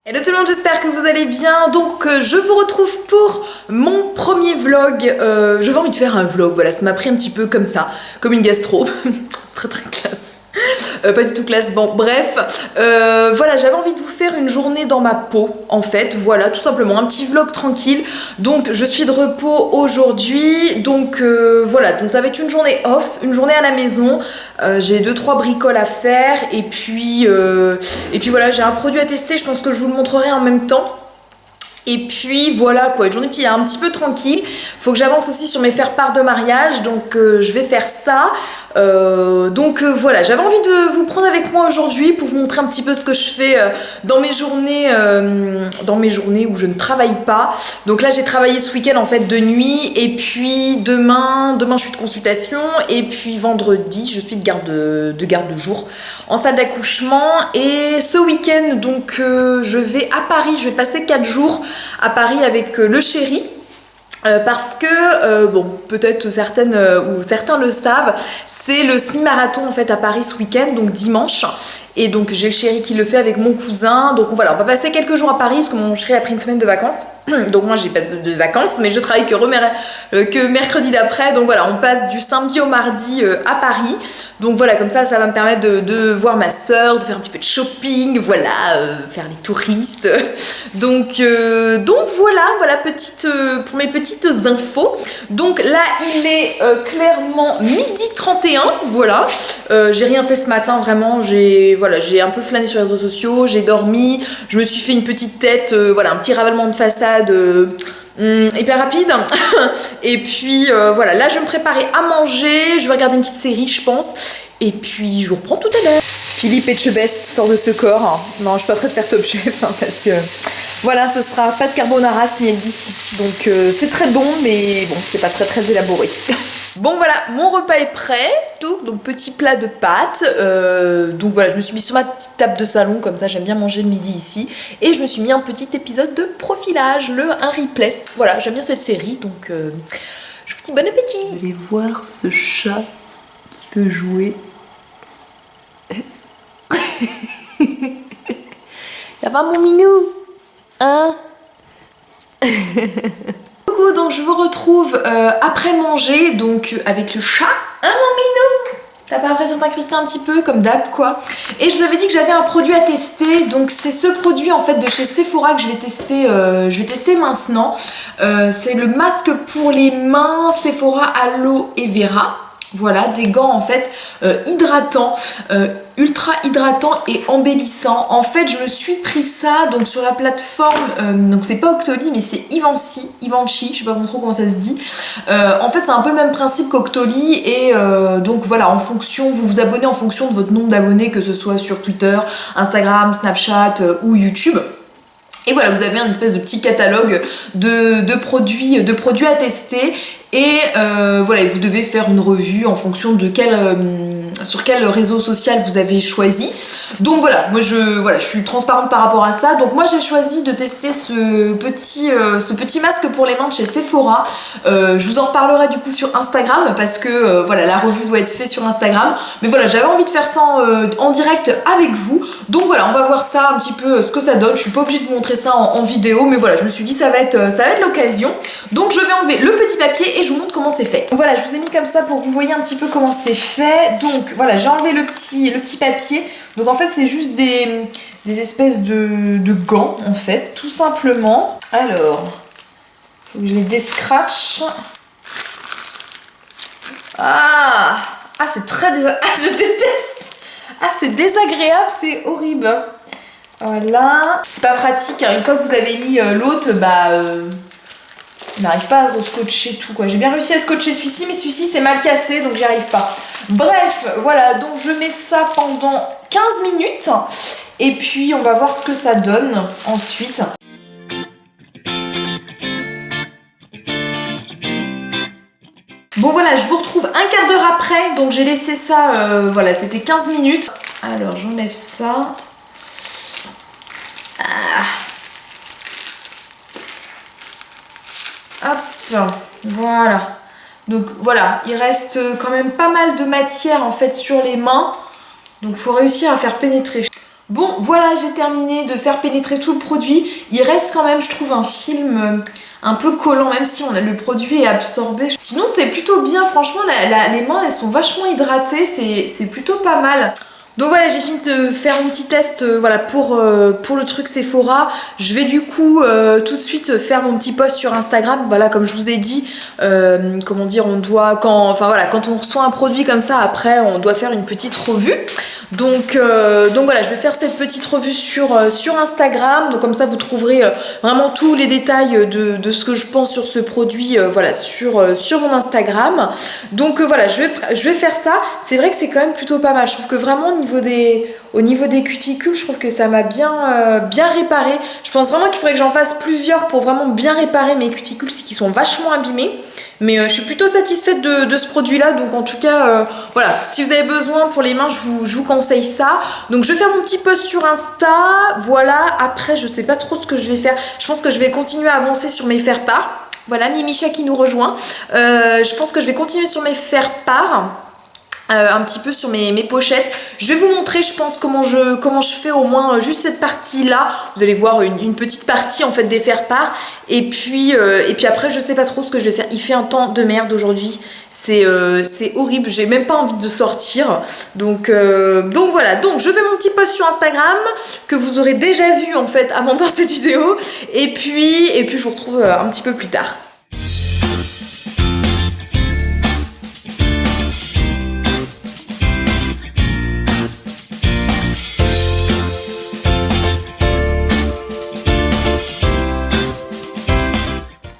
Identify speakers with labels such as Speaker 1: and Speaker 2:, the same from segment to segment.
Speaker 1: Hello tout le monde, j'espère que vous allez bien. Donc je vous retrouve pour mon premier vlog. J'avais envie de faire un vlog, voilà, ça m'a pris un petit peu comme ça, comme une gastro. C'est très très classe. Pas du tout classe, bon bref. Voilà, j'avais envie de vous faire une journée dans ma peau, en fait. Voilà, tout simplement, un petit vlog tranquille. Donc je suis de repos aujourd'hui. Donc voilà, donc ça va être une journée off, une journée à la maison. J'ai 2-3 bricoles à faire. Et puis voilà, j'ai un produit à tester, je pense que je vous le montrerai en même temps. Et puis voilà quoi, une journée un petit peu tranquille. Faut que j'avance aussi sur mes faire-part de mariage, donc je vais faire ça. Voilà, j'avais envie de vous prendre avec moi aujourd'hui pour vous montrer un petit peu ce que je fais dans mes journées où je ne travaille pas. Donc là j'ai travaillé ce week-end en fait de nuit, et puis demain je suis de consultation, et puis vendredi je suis de garde de jour en salle d'accouchement. Et ce week-end donc je vais à Paris, je vais passer 4 jours à Paris avec le chéri. Parce que, bon, peut-être certaines ou certains le savent, c'est le semi-marathon en fait à Paris ce week-end, donc dimanche. Et donc j'ai le chéri qui le fait avec mon cousin. Donc voilà, on va passer quelques jours à Paris parce que mon chéri a pris une semaine de vacances. Donc moi j'ai pas de vacances, mais je travaille que mercredi d'après. Donc voilà, on passe du samedi au mardi à Paris. Donc voilà, comme ça va me permettre de voir ma soeur, de faire un petit peu de shopping, voilà, faire les touristes. Donc voilà pour mes petites infos. Donc là il est clairement midi 31, voilà. J'ai rien fait ce matin vraiment, j'ai un peu flâné sur les réseaux sociaux, j'ai dormi, je me suis fait une petite tête, voilà, un petit ravalement de façade hyper rapide. Et puis voilà, là je vais me préparer à manger, je vais regarder une petite série je pense, et puis je vous reprends tout à l'heure. Philippe Etchebest sort de ce corps. Non, je suis pas prête de faire Top Chef, hein, parce que voilà, ce sera pas de carbonara Smieldi. Donc c'est très bon, mais bon, c'est pas très très élaboré. Bon voilà, mon repas est prêt. Donc petit plat de pâtes. Donc voilà, je me suis mis sur ma petite table de salon, comme ça j'aime bien manger le midi ici. Et je me suis mis un petit épisode de Profilage, un replay. Voilà, j'aime bien cette série, donc je vous dis bon appétit. Vous allez voir ce chat qui veut jouer. Ça va mon minou? Hein? Coucou, donc je vous retrouve après manger, donc avec le chat. Hein mon minou? T'as pas l'impression de t'incruster un petit peu comme d'hab quoi? Et je vous avais dit que j'avais un produit à tester, donc c'est ce produit en fait de chez Sephora que je vais tester maintenant. C'est le masque pour les mains Sephora Aloe Vera. Voilà, des gants en fait hydratants, ultra hydratants et embellissants. En fait, je me suis pris ça donc sur la plateforme, donc c'est pas Octoly mais c'est Givenchy, je sais pas trop comment ça se dit. En fait, c'est un peu le même principe qu'Octoly, et donc voilà, en fonction, vous vous abonnez en fonction de votre nombre d'abonnés, que ce soit sur Twitter, Instagram, Snapchat ou YouTube. Et voilà, vous avez un espèce de petit catalogue de produits à tester. Et voilà, vous devez faire une revue en fonction de sur quel réseau social vous avez choisi. Donc voilà, moi je suis transparente par rapport à ça. Donc moi j'ai choisi de tester ce petit masque pour les mains de chez Sephora. Je vous en reparlerai du coup sur Instagram, parce que voilà, la revue doit être faite sur Instagram. Mais voilà, j'avais envie de faire ça en direct avec vous. Donc voilà, on va voir ça un petit peu ce que ça donne. Je suis pas obligée de vous montrer ça en vidéo, mais voilà, je me suis dit ça va être l'occasion. Donc je vais enlever le petit papier et je vous montre comment c'est fait. Donc voilà, je vous ai mis comme ça pour que vous voyez un petit peu comment c'est fait. Donc voilà, j'ai enlevé le petit papier. Donc en fait c'est juste des espèces de gants en fait, tout simplement. Alors, faut que je les descratche. Ah c'est très désagréable. Ah, je déteste. Ah, c'est désagréable, c'est horrible. Voilà. C'est pas pratique, hein. Une fois que vous avez mis l'autre, on n'arrive pas à scotcher tout quoi. J'ai bien réussi à scotcher celui-ci, mais celui-ci c'est mal cassé, donc j'y arrive pas. Bref, voilà, donc je mets ça pendant 15 minutes. Et puis on va voir ce que ça donne ensuite. Bon voilà, je vous retrouve un quart d'heure après. Donc j'ai laissé ça, voilà, c'était 15 minutes. Alors j'enlève ça. Hop, voilà. Donc voilà, il reste quand même pas mal de matière en fait sur les mains. Donc il faut réussir à faire pénétrer. Bon, voilà, j'ai terminé de faire pénétrer tout le produit. Il reste quand même, je trouve, un film un peu collant, même si le produit est absorbé. Sinon, c'est plutôt bien. Franchement, les mains, elles sont vachement hydratées. C'est plutôt pas mal. Donc voilà, j'ai fini de faire mon petit test voilà, pour le truc Sephora. Je vais du coup tout de suite faire mon petit post sur Instagram. Voilà, comme je vous ai dit, comment dire, on doit, quand on reçoit un produit comme ça, après, on doit faire une petite revue. Donc voilà, je vais faire cette petite revue sur Instagram. Donc comme ça, vous trouverez vraiment tous les détails de ce que je pense sur ce produit voilà, sur mon Instagram. Donc voilà, je vais faire ça. C'est vrai que c'est quand même plutôt pas mal. Je trouve que vraiment au niveau des cuticules, je trouve que ça m'a bien réparé. Je pense vraiment qu'il faudrait que j'en fasse plusieurs pour vraiment bien réparer mes cuticules, c'est qu'ils sont vachement abîmés. Mais je suis plutôt satisfaite de ce produit-là. Donc en tout cas, voilà, si vous avez besoin pour les mains, je vous conseille ça. Donc je vais faire mon petit post sur Insta. Voilà, après, je sais pas trop ce que je vais faire. Je pense que je vais continuer à avancer sur mes faire-part. Voilà, Mimicha qui nous rejoint. Je pense que je vais continuer sur mes faire-part. Un petit peu sur mes pochettes. Je vais vous montrer, je pense, comment je fais au moins juste cette partie-là. Vous allez voir une petite partie, en fait, des faire-part. Et puis après, je sais pas trop ce que je vais faire. Il fait un temps de merde aujourd'hui. C'est horrible. J'ai même pas envie de sortir. Donc voilà. Donc, je fais mon petit post sur Instagram que vous aurez déjà vu, en fait, avant de voir cette vidéo. Et puis je vous retrouve un petit peu plus tard.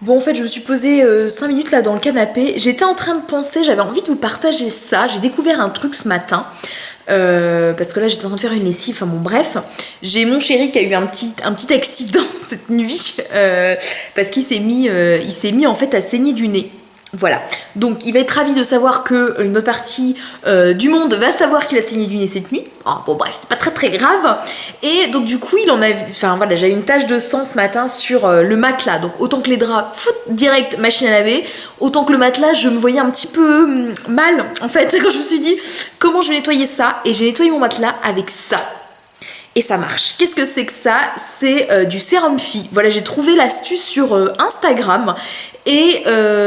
Speaker 1: Bon, en fait, je me suis posée 5 minutes là dans le canapé. J'étais en train de penser, j'avais envie de vous partager ça. J'ai découvert un truc ce matin. Parce que là, j'étais en train de faire une lessive. Enfin bon, bref. J'ai mon chéri qui a eu un petit accident cette nuit. Parce qu'il s'est mis en fait à saigner du nez. Voilà, donc il va être ravi de savoir que une bonne partie du monde va savoir qu'il a saigné du nez cette nuit. Oh, bon bref, c'est pas très grave. Et donc du coup, j'avais une tache de sang ce matin sur le matelas. Donc autant que les draps, direct machine à laver, autant que le matelas, je me voyais un petit peu mal. En fait, quand je me suis dit comment je vais nettoyer ça, et j'ai nettoyé mon matelas avec ça. Et ça marche. Qu'est-ce que c'est que ça? C'est du sérum Phi. Voilà, j'ai trouvé l'astuce sur Instagram. Et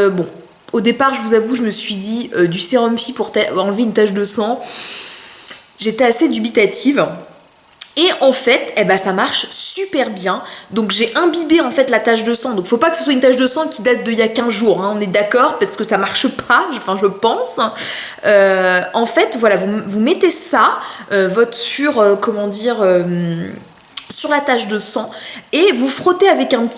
Speaker 1: bon, au départ, je vous avoue, je me suis dit du sérum Phi pour enlever une tache de sang. J'étais assez dubitative. Et en fait, ça marche super bien. Donc j'ai imbibé en fait la tache de sang. Donc faut pas que ce soit une tache de sang qui date d'il y a 15 jours, hein, on est d'accord, parce que ça marche pas, je pense. En fait, voilà, vous mettez ça sur la tache de sang et vous frottez avec un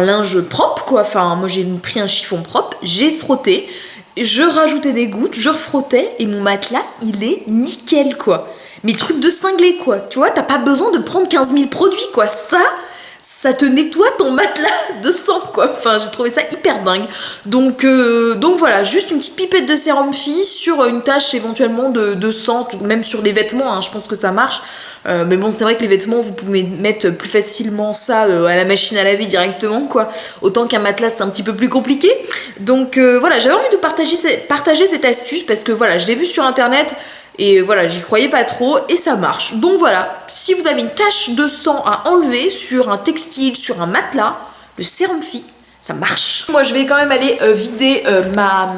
Speaker 1: linge propre, quoi. Enfin, moi j'ai pris un chiffon propre, j'ai frotté, je rajoutais des gouttes, je refrottais et mon matelas, il est nickel, quoi. Mais truc de cinglé, quoi. Tu vois, t'as pas besoin de prendre 15 000 produits, quoi. Ça te nettoie ton matelas de sang, quoi. Enfin, j'ai trouvé ça hyper dingue. Donc voilà, juste une petite pipette de sérum Phi sur une tache éventuellement de sang, même sur les vêtements, hein, je pense que ça marche. Mais bon, c'est vrai que les vêtements, vous pouvez mettre plus facilement ça à la machine à laver directement, quoi. Autant qu'un matelas, c'est un petit peu plus compliqué. Donc voilà, j'avais envie de partager cette astuce parce que voilà, je l'ai vu sur internet. Et voilà, j'y croyais pas trop et ça marche. Donc voilà, si vous avez une tache de sang à enlever sur un textile, sur un matelas, le sérum Phi, ça marche. Moi, je vais quand même aller vider ma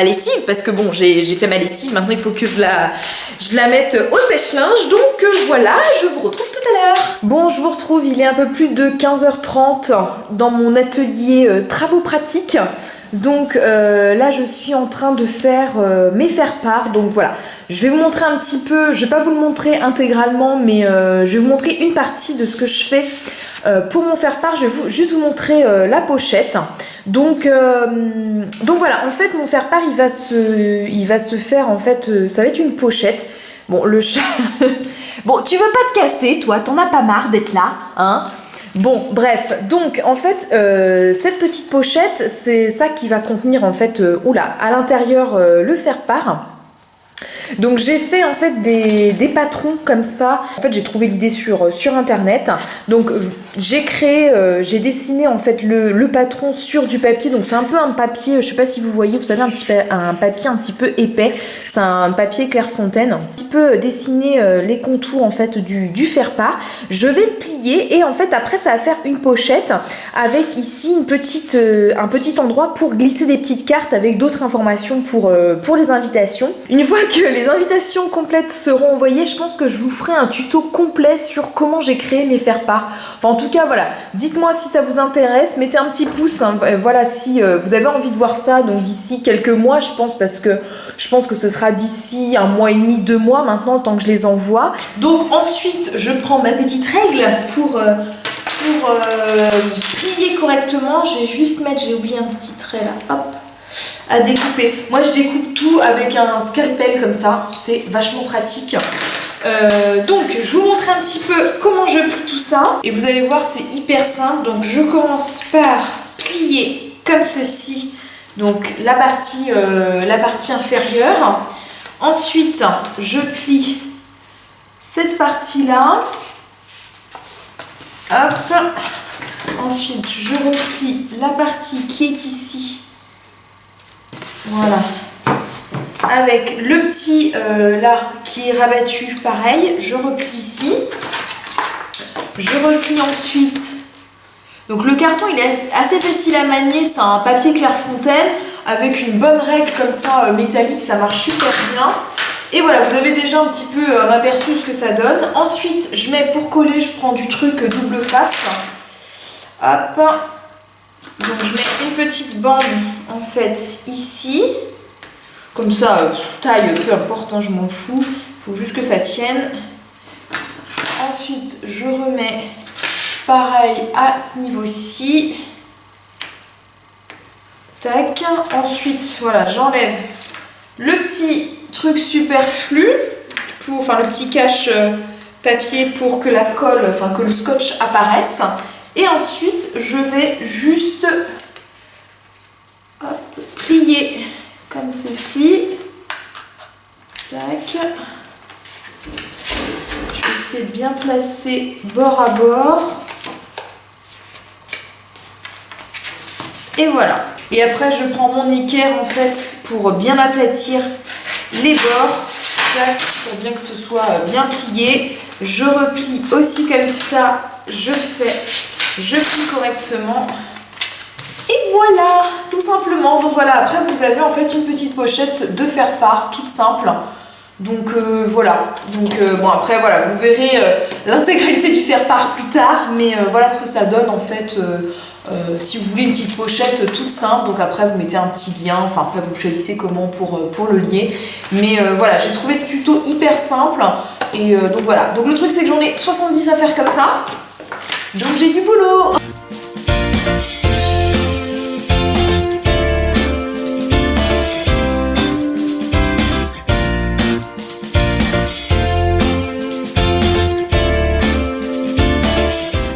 Speaker 1: lessive parce que bon, j'ai fait ma lessive. Maintenant, il faut que je la mette au sèche-linge. Donc voilà, je vous retrouve tout à l'heure. Bon, je vous retrouve, il est un peu plus de 15h30 dans mon atelier travaux pratiques. Donc là je suis en train de faire mes faire-part, donc voilà, je vais vous montrer un petit peu, je vais pas vous le montrer intégralement, mais je vais vous montrer une partie de ce que je fais pour mon faire-part. Je vais juste vous montrer la pochette. Donc voilà, en fait mon faire-part il va se faire, en fait, ça va être une pochette. Bon, le chat, bon, tu veux pas te casser, toi, t'en as pas marre d'être là, hein? Bon, bref, donc en fait, cette petite pochette, c'est ça qui va contenir en fait, à l'intérieur, le faire-part. Donc j'ai fait en fait des patrons comme ça. En fait j'ai trouvé l'idée sur internet. Donc j'ai créé, j'ai dessiné en fait le patron sur du papier. Donc c'est un peu un papier, je sais pas si vous voyez, vous savez un papier un petit peu épais. C'est un papier Clairefontaine. Un petit peu dessiner les contours en fait du faire-part. Je vais le plier et en fait après ça va faire une pochette avec ici un petit endroit pour glisser des petites cartes avec d'autres informations pour les invitations. Une fois que les invitations complètes seront envoyées, je pense que je vous ferai un tuto complet sur comment j'ai créé mes faire-part. Enfin en tout cas voilà, dites-moi si ça vous intéresse, mettez un petit pouce, hein, voilà si vous avez envie de voir ça, donc d'ici quelques mois je pense, parce que je pense que ce sera d'ici 1 mois et demi, 2 mois maintenant, le temps que je les envoie. Donc ensuite je prends ma petite règle pour plier correctement. Je vais juste mettre, j'ai oublié un petit trait là, hop, à découper. Moi je découpe tout avec un scalpel comme ça, c'est vachement pratique. Donc je vous montre un petit peu comment je plie tout ça et vous allez voir c'est hyper simple. Donc je commence par plier comme ceci, donc la partie inférieure. Ensuite je plie cette partie là, hop. Ensuite je replie la partie qui est ici, voilà, avec le petit là qui est rabattu, pareil, je replie ici. Je replie ensuite. Donc le carton il est assez facile à manier, c'est un papier Clairefontaine avec une bonne règle comme ça métallique, ça marche super bien. Et voilà, vous avez déjà un petit peu un aperçu de ce que ça donne. Ensuite je mets pour coller, je prends du truc double face. Hop. Donc je mets une petite bande en fait ici. Comme ça, taille, peu importe, hein, je m'en fous. Il faut juste que ça tienne. Ensuite, je remets pareil à ce niveau-ci. Tac. Ensuite, voilà, j'enlève le petit truc superflu, enfin le petit cache papier pour que la colle, enfin que le scotch apparaisse. Et ensuite, je vais juste hop, plier comme ceci. Tac. Je vais essayer de bien placer bord à bord. Et voilà. Et après je prends mon équerre en fait pour bien aplatir les bords. Tac, pour bien que ce soit bien plié. Je replie aussi comme ça. Je plie correctement. Et voilà, tout simplement. Donc voilà, après vous avez en fait une petite pochette de faire-part, toute simple. Donc voilà. Donc bon après voilà, vous verrez l'intégralité du faire-part plus tard, mais voilà ce que ça donne en fait. Si vous voulez une petite pochette toute simple, donc après vous mettez un petit lien, enfin après vous choisissez comment pour le lier. Mais voilà, j'ai trouvé ce tuto hyper simple. Et donc voilà. Donc le truc c'est que j'en ai 70 à faire comme ça. Donc j'ai du boulot.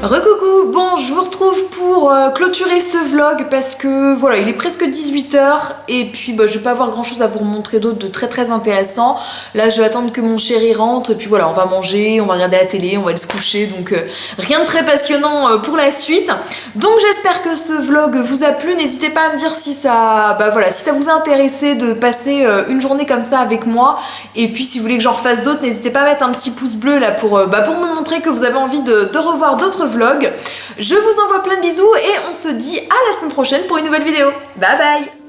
Speaker 1: Recoucou, bon je vous retrouve pour clôturer ce vlog parce que voilà il est presque 18h et puis bah, je vais pas avoir grand chose à vous montrer d'autre de très intéressant. Là je vais attendre que mon chéri rentre et puis voilà on va manger, on va regarder la télé, on va aller se coucher, donc rien de très passionnant pour la suite. Donc j'espère que ce vlog vous a plu, n'hésitez pas à me dire si ça, si ça vous a intéressé de passer une journée comme ça avec moi, et puis si vous voulez que j'en refasse d'autres, n'hésitez pas à mettre un petit pouce bleu là pour me montrer que vous avez envie de revoir d'autres vlogs. Je vous envoie plein de bisous et on se dit à la semaine prochaine pour une nouvelle vidéo. Bye bye.